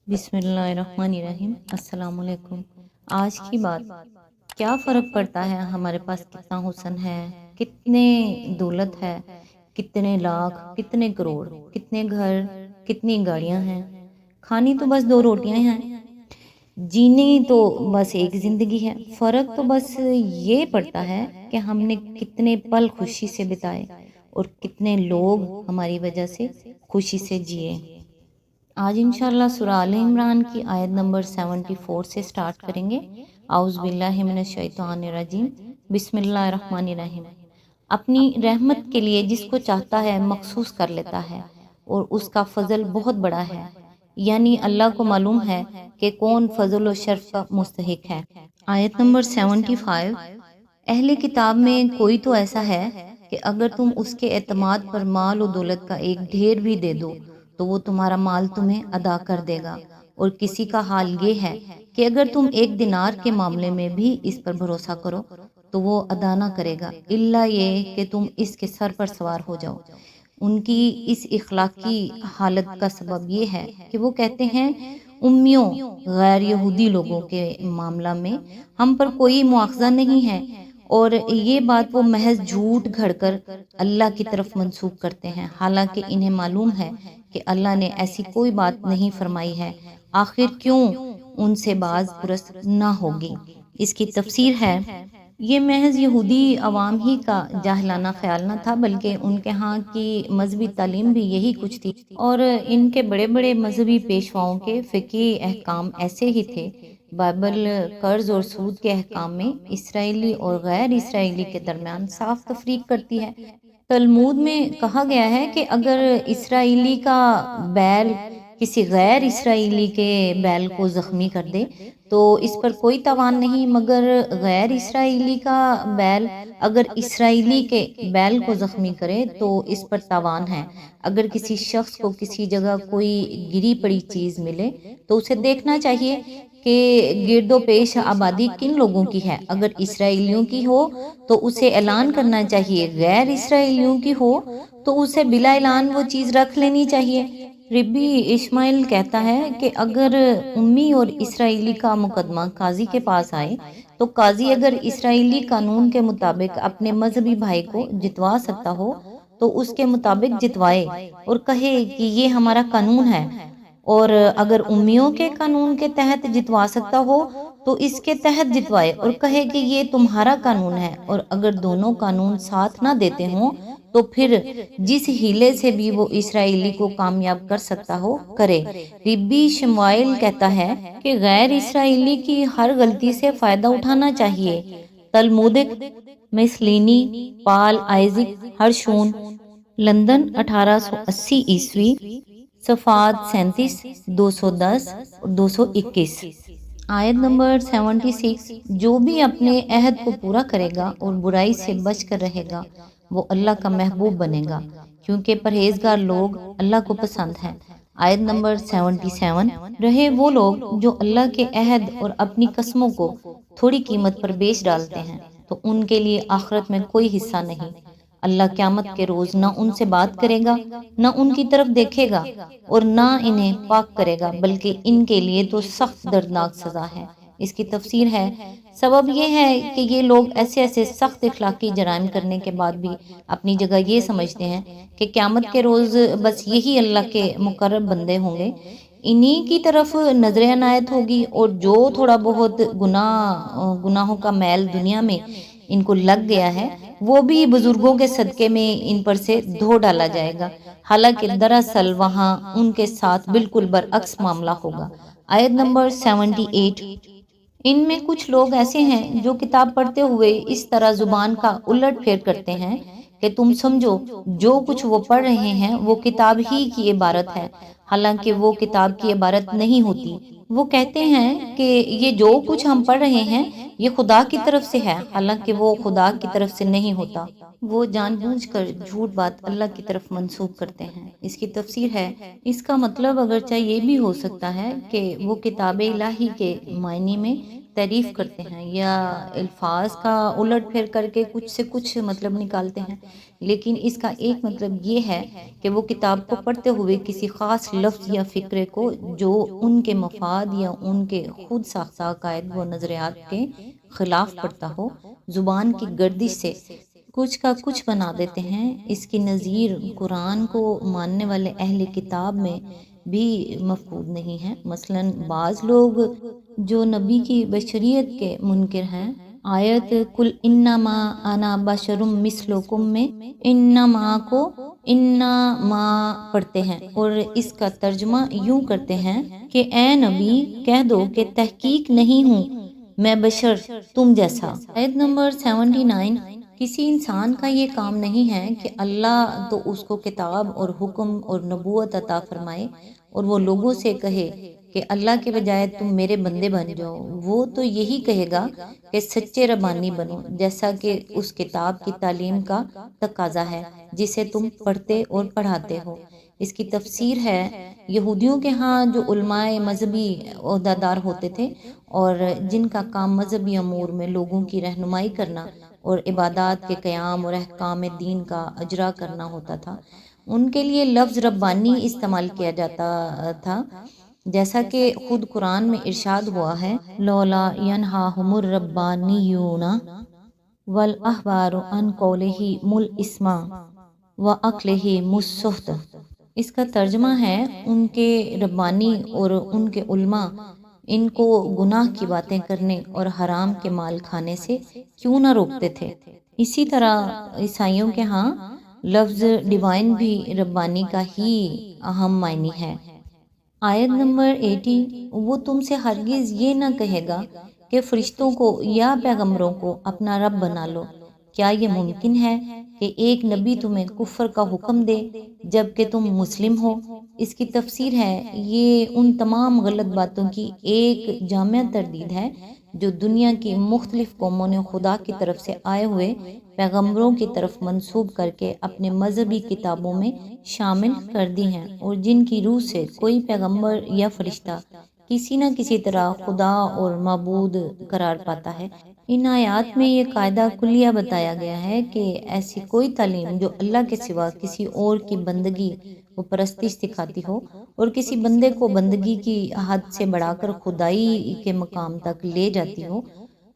بسم اللہ الرحمن الرحیم۔ السلام علیکم۔ آج کی بات، کیا فرق پڑتا ہے ہمارے پاس کتنا حسن ہے، کتنے دولت ہے، کتنے لاکھ، کتنے کروڑ، کتنے گھر، کتنی گاڑیاں ہیں، کھانی تو بس دو روٹیاں ہیں، جینی تو بس ایک زندگی ہے۔ فرق تو بس یہ پڑتا ہے کہ ہم نے کتنے پل خوشی سے بتائے اور کتنے لوگ ہماری وجہ سے خوشی سے جیے۔ آج انشاءاللہ سورہ آل عمران کی آیت نمبر 74 سے سٹارٹ کریں گے۔ اعوذ باللہ من الشیطان الرجیم، بسم اللہ الرحمن الرحیم۔ اپنی رحمت کے لیے جس کو چاہتا ہے مخصوص کر لیتا ہے اور اس کا فضل بہت بڑا ہے، یعنی اللہ کو معلوم ہے کہ کون فضل و شرف کا مستحق ہے۔ آیت نمبر 75۔ اہل کتاب میں کوئی تو ایسا ہے کہ اگر تم اس کے اعتماد پر مال و دولت کا ایک ڈھیر بھی دے دو تو وہ تمہارا مال تمہیں ادا کر دے گا، اور کسی کا حال یہ ہے کہ اگر تم ایک دینار کے معاملے میں بھی اس پر بھروسہ کرو تو وہ ادا نہ کرے گا، الا یہ کہ تم اس کے سر پر سوار ہو جاؤ۔ ان کی اس اخلاقی حالت کا سبب یہ ہے کہ وہ کہتے ہیں امیوں غیر یہودی لوگوں کے معاملہ میں ہم پر کوئی مواخذہ نہیں ہے، اور یہ بات وہ محض جھوٹ گھڑ کر اللہ کی طرف منسوب کرتے ہیں، حالانکہ انہیں معلوم ہے کہ اللہ نے ایسی کوئی بات نہیں فرمائی ہے، آخر کیوں ان سے باز پرست نہ ہوگی۔ اس کی تفسیر ہے، یہ محض یہودی عوام ہی کا جاہلانہ خیال نہ تھا، بلکہ ان کے ہاں کی مذہبی تعلیم بھی یہی کچھ تھی، اور ان کے بڑے بڑے مذہبی پیشواؤں کے فقہی احکام ایسے ہی تھے۔ بائبل قرض اور سود کے احکام میں اسرائیلی اور غیر اسرائیلی کے درمیان صاف تفریق کرتی ہے۔ تلمود میں کہا گیا ہے کہ اگر اسرائیلی کا بیل کسی غیر اسرائیلی کے بیل کو زخمی کر دے تو اس پر کوئی تاوان نہیں، مگر غیر اسرائیلی کا بیل اگر اسرائیلی کے بیل کو زخمی کرے تو اس پر تاوان ہے۔ اگر کسی شخص کو کسی جگہ کوئی گری پڑی چیز ملے تو اسے دیکھنا چاہیے کہ گرد و پیش آبادی کن لوگوں کی ہے، اگر اسرائیلیوں کی ہو تو اسے اعلان کرنا چاہیے، غیر اسرائیلیوں کی ہو تو اسے بلا اعلان وہ چیز رکھ لینی چاہیے۔ ربی اسماعیل کہتا ہے کہ اگر امی اور اسرائیلی کا مقدمہ قاضی کے پاس آئے تو قاضی اگر اسرائیلی قانون کے مطابق اپنے مذہبی بھائی کو جتوا سکتا ہو تو اس کے مطابق جتوائے اور کہے کہ یہ ہمارا قانون ہے، اور اگر امیوں کے قانون کے تحت جتوا سکتا ہو تو اس کے تحت جتوائے اور کہے کہ یہ تمہارا قانون ہے، اور اگر دونوں قانون ساتھ نہ دیتے ہوں تو پھر جس ہیلے سے بھی وہ اسرائیلی کو کامیاب کر سکتا ہو کرے۔ ربی شموائل کہتا ہے کہ غیر اسرائیلی کی ہر غلطی سے فائدہ اٹھانا چاہیے۔ تلمودک مسلینی پال آئزک ہرشون، لندن 1880 صفحات 37، 210 اور 221۔ آیت نمبر 76۔ جو بھی اپنے عہد کو پورا کرے گا اور برائی سے بچ کر رہے گا وہ اللہ کا محبوب بنے گا، کیونکہ پرہیزگار لوگ اللہ کو پسند ہیں۔ آیت نمبر 77۔ رہے وہ لوگ جو اللہ کے عہد اور اپنی قسموں کو تھوڑی قیمت پر بیچ ڈالتے ہیں تو ان کے لیے آخرت میں کوئی حصہ نہیں۔ اللہ قیامت کے روز نہ ان سے بات کرے گا، نہ ان کی طرف دیکھے گا اور نہ انہیں پاک کرے گا، بلکہ ان کے لیے تو سخت دردناک سزا ہے۔ اس کی تفسیر ہے، سبب یہ ہے کہ یہ لوگ ایسے ایسے سخت اخلاقی جرائم کرنے کے بعد بھی اپنی جگہ یہ سمجھتے ہیں کہ قیامت کے روز بس یہی اللہ کے مقرب بندے ہوں گے، انہی کی طرف نظر عنایت ہوگی، اور جو تھوڑا بہت گناہوں کا میل دنیا میں ان کو لگ گیا ہے وہ بھی بزرگوں کے صدقے میں ان پر سے دھو ڈالا جائے گا، حالانکہ دراصل وہاں ان کے ساتھ بالکل برعکس معاملہ ہوگا۔ آیت نمبر 78۔ ان میں کچھ لوگ ایسے ہیں جو کتاب پڑھتے ہوئے اس طرح زبان کا الٹ پھیر کرتے ہیں کہ تم سمجھو جو کچھ وہ پڑھ رہے ہیں وہ کتاب ہی کی عبارت ہے، حالانکہ وہ کتاب کی عبارت نہیں ہوتی۔ وہ کہتے ہیں کہ یہ جو کچھ ہم پڑھ رہے ہیں یہ خدا کی طرف سے ہے، حالانکہ وہ خدا کی طرف سے نہیں ہوتا۔ وہ جان بوجھ کر جھوٹ بات اللہ کی طرف منسوب کرتے ہیں۔ اس کی تفسیر ہے، اس کا مطلب اگرچہ یہ بھی ہو سکتا ہے کہ وہ کتاب الہی کے معنی میں تعریف کرتے ہیں یا الفاظ کا الٹ پھیر کر کے کچھ سے کچھ مطلب نکالتے ہیں، لیکن اس کا ایک مطلب یہ ہے کہ وہ کتاب کو پڑھتے ہوئے کسی خاص لفظ یا فکرے کو جو ان کے مفاد یا ان کے خود ساختہ عقائد و نظریات کے خلاف پڑھتا ہو، زبان کی گردش سے کچھ کا کچھ بنا دیتے ہیں۔ اس کی نظیر قرآن کو ماننے والے اہل کتاب میں بھی مفقود نہیں ہے۔ مثلاً بعض لوگ جو نبی کی بشریت کے منکر ہیں، آیت کل انما انا بشر مثلکم میں انما کو انما پڑھتے ہیں اور اس کا ترجمہ یوں کرتے ہیں کہ اے نبی کہہ دو کہ تحقیق نہیں ہوں میں بشر تم جیسا۔ آیت نمبر 79، کسی انسان کا یہ کام نہیں ہے کہ اللہ تو اس کو کتاب اور حکم اور نبوت عطا فرمائے اور وہ لوگوں سے کہے کہ اللہ کے بجائے تم میرے بندے بن جاؤ۔ وہ تو یہی کہے گا کہ سچے ربانی بنو، جیسا کہ اس کتاب کی تعلیم کا تقاضا ہے جسے تم پڑھتے اور پڑھاتے ہو۔ اس کی تفسیر ہے، یہودیوں کے ہاں جو علماء مذہبی عہدیدار ہوتے تھے اور جن کا کام مذہبی امور میں لوگوں کی رہنمائی کرنا اور عبادات کے قیام اور احکام دین کا اجرا کرنا ہوتا تھا، ان کے لیے لفظ ربانی استعمال کیا جاتا تھا، جیسا کہ خود قرآن میں ارشاد ہوا ہے لولا ینہاہم الربانیون والاحبار عن قولہم الاسم واکلہم السحت۔ اس کا ترجمہ ہے ان کے ربانی اور ان کے علماء ان کو گناہ کی باتیں کرنے اور حرام کے مال کھانے سے کیوں نہ روکتے تھے۔ اسی طرح عیسائیوں کے ہاں لفظ ڈیوائن بھی ربانی کا ہی اہم معنی ہے۔ آیت نمبر 80، وہ تم سے ہرگز یہ نہ کہے گا کہ فرشتوں کو یا پیغمبروں کو اپنا رب بنا لو۔ کیا یہ ممکن ہے کہ ایک نبی تمہیں کفر کا حکم دے جبکہ تم مسلم ہو؟ اس کی تفسیر ہے، یہ ان تمام غلط باتوں کی ایک جامع تردید ہے جو دنیا کی مختلف قوموں نے خدا کی طرف سے آئے ہوئے پیغمبروں کی طرف منسوب کر کے اپنے مذہبی کتابوں میں شامل کر دی ہیں، اور جن کی روح سے کوئی پیغمبر یا فرشتہ کسی نہ کسی طرح خدا اور معبود قرار پاتا ہے۔ ان آیات میں یہ قاعدہ کلیہ بتایا گیا ہے کہ ایسی کوئی تعلیم جو اللہ کے سوا کسی اور کی بندگی و پرستش سکھاتی ہو اور کسی بندے کو بندگی کی حد سے بڑھا کر خدائی کے مقام تک لے جاتی ہو،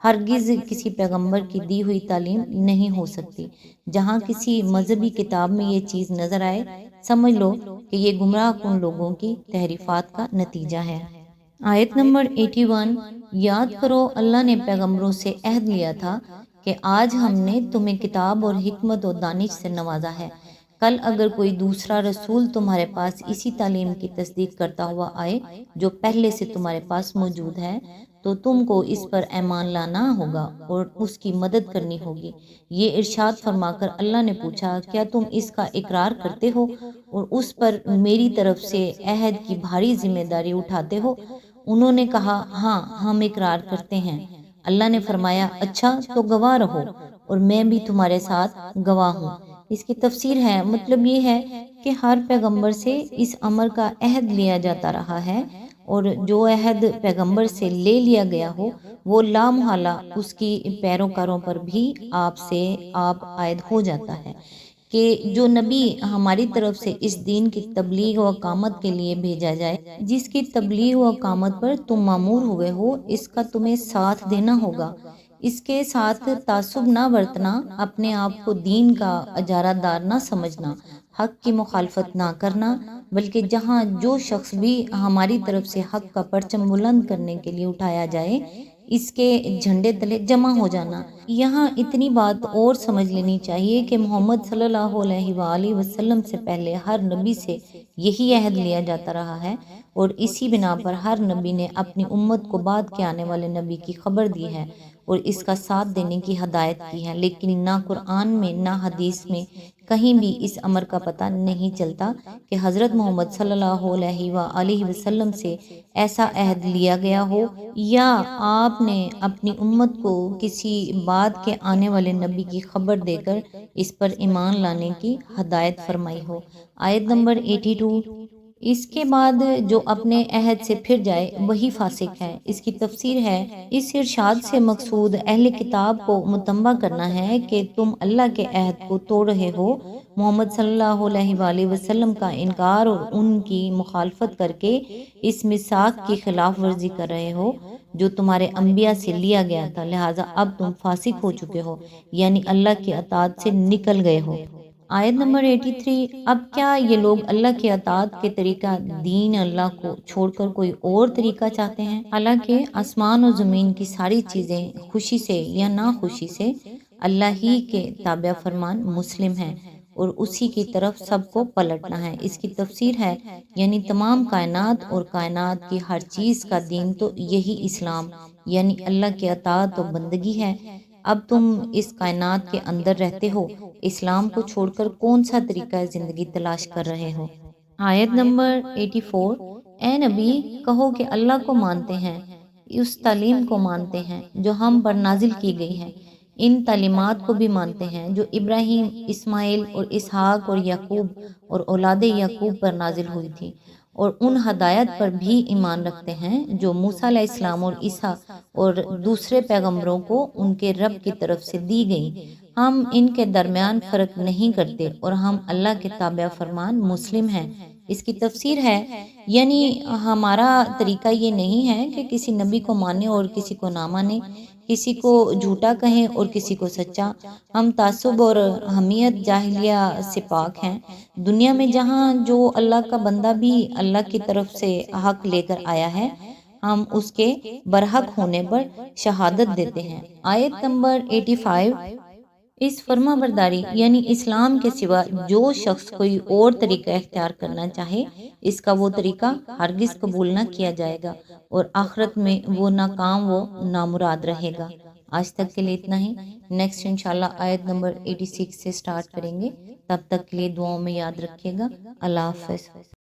ہرگز کسی پیغمبر کی دی ہوئی تعلیم نہیں ہو سکتی۔ جہاں کسی مذہبی کتاب میں یہ چیز نظر آئے، سمجھ لو کہ یہ گمراہ کن لوگوں کی تحریفات کا نتیجہ ہے۔ آیت نمبر 81، یاد کرو اللہ نے پیغمبروں سے عہد لیا تھا کہ آج ہم نے تمہیں کتاب اور حکمت و دانش سے نوازا ہے۔ کل اگر کوئی دوسرا رسول تمہارے پاس اسی تعلیم کی تصدیق کرتا ہوا آئے جو پہلے سے تمہارے پاس موجود ہے تو تم کو اس پر ایمان لانا ہوگا اور اس کی مدد کرنی ہوگی۔ یہ ارشاد فرما کر اللہ نے پوچھا، کیا تم اس کا اقرار کرتے ہو اور اس پر میری طرف سے عہد کی بھاری ذمہ داری اٹھاتے ہو؟ انہوں نے کہا، ہاں ہم اقرار کرتے ہیں۔ اللہ نے فرمایا، اچھا تو گواہ رہو اور میں بھی تمہارے ساتھ گواہ ہوں۔ اس کی تفسیر ہے، مطلب یہ ہے کہ ہر پیغمبر سے اس امر کا عہد لیا جاتا رہا ہے اور جو عہد پیغمبر سے لے لیا گیا ہو وہ لامحالہ اس کی پیروکاروں پر بھی آپ عائد ہو جاتا ہے کہ جو نبی ہماری طرف سے اس دین کی تبلیغ و اقامت کے لیے بھیجا جائے، جس کی تبلیغ و اقامت پر تم مامور ہوئے ہو، اس کا تمہیں ساتھ دینا ہوگا، اس کے ساتھ تعصب نہ برتنا، اپنے آپ کو دین کا اجارہ دار نہ سمجھنا، حق کی مخالفت نہ کرنا، بلکہ جہاں جو شخص بھی ہماری طرف سے حق کا پرچم بلند کرنے کے لیے اٹھایا جائے اس کے جھنڈے تلے جمع ہو جانا۔ یہاں اتنی بات اور سمجھ لینی چاہیے کہ محمد صلی اللہ علیہ وآلہ وسلم سے پہلے ہر نبی سے یہی عہد لیا جاتا رہا ہے اور اسی بنا پر ہر نبی نے اپنی امت کو بعد کے آنے والے نبی کی خبر دی ہے اور اس کا ساتھ دینے کی ہدایت کی ہے، لیکن نہ قرآن میں نہ حدیث میں کہیں بھی اس امر کا پتہ نہیں چلتا کہ حضرت محمد صلی اللہ علیہ وآلہ وسلم سے ایسا عہد لیا گیا ہو یا آپ نے اپنی امت کو کسی بعد کے آنے والے نبی کی خبر دے کر اس پر ایمان لانے کی ہدایت فرمائی ہو۔ آیت نمبر 82، اس کے بعد جو اپنے عہد سے پھر جائے وہی فاسق ہے۔ اس کی تفسیر ہے، اس ارشاد سے مقصود اہل کتاب کو متنبہ کرنا ہے کہ تم اللہ کے عہد کو توڑ رہے ہو، محمد صلی اللہ علیہ وآلہ وسلم کا انکار اور ان کی مخالفت کر کے اس میثاق کی خلاف ورزی کر رہے ہو جو تمہارے انبیاء سے لیا گیا تھا، لہٰذا اب تم فاسق ہو چکے ہو، یعنی اللہ کی اطاعت سے نکل گئے ہو۔ آیت نمبر 83، اب کیا یہ لوگ اللہ کی اطاعت کے طریقہ دین اللہ کو چھوڑ کر کوئی اور طریقہ چاہتے ہیں؟ حالانکہ آسمان و زمین کی ساری چیزیں خوشی سے یا ناخوشی سے اللہ ہی کے تابع فرمان مسلم ہیں اور اسی کی طرف سب کو پلٹنا ہے۔ اس کی تفسیر ہے، یعنی تمام کائنات اور کائنات کی ہر چیز کا دین تو یہی اسلام یعنی اللہ کی اطاعت و بندگی ہے۔ اب تم اس کائنات کے اندر رہتے ہو، اسلام کو چھوڑ کر کون سا طریقہ زندگی تلاش کر رہے ہو؟ آیت نمبر 84، اے نبی کہو کہ اللہ کو مانتے ہیں، اس تعلیم کو مانتے ہیں جو ہم پر نازل کی گئی ہے، ان تعلیمات کو بھی مانتے ہیں جو ابراہیم، اسماعیل اور اسحاق اور یعقوب اور اولاد یعقوب پر نازل ہوئی تھی، اور ان ہدایت پر بھی ایمان رکھتے ہیں جو موسیٰ علیہ السلام اور عیسیٰ اور دوسرے پیغمبروں کو ان کے رب کی طرف سے دی گئیں۔ ہم ان کے درمیان فرق نہیں کرتے اور ہم اللہ کے تابع فرمان مسلم ہیں۔ اس کی تفسیر ہے، یعنی ہمارا طریقہ یہ نہیں ہے کہ کسی نبی کو مانے اور کسی کو نہ مانے، کسی کو جھوٹا کہیں اور کسی کو سچا۔ ہم تعصب اور حمیت جاہلیہ سے پاک ہیں۔ دنیا میں جہاں جو اللہ کا بندہ بھی اللہ کی طرف سے حق لے کر آیا ہے، ہم اس کے برحق ہونے پر شہادت دیتے ہیں۔ آیت نمبر 85، اس فرما برداری یعنی اسلام کے سوا جو شخص کوئی اور طریقہ اختیار کرنا چاہے، اس کا وہ طریقہ ہرگز قبول نہ کیا جائے گا اور آخرت میں وہ ناکام و نامراد رہے گا۔ آج تک کے لیے اتنا ہی، نیکسٹ انشاءاللہ آیت نمبر 86 سے سٹارٹ کریں گے۔ تب تک کے لیے دعاؤں میں یاد رکھیے گا۔ اللہ حافظ۔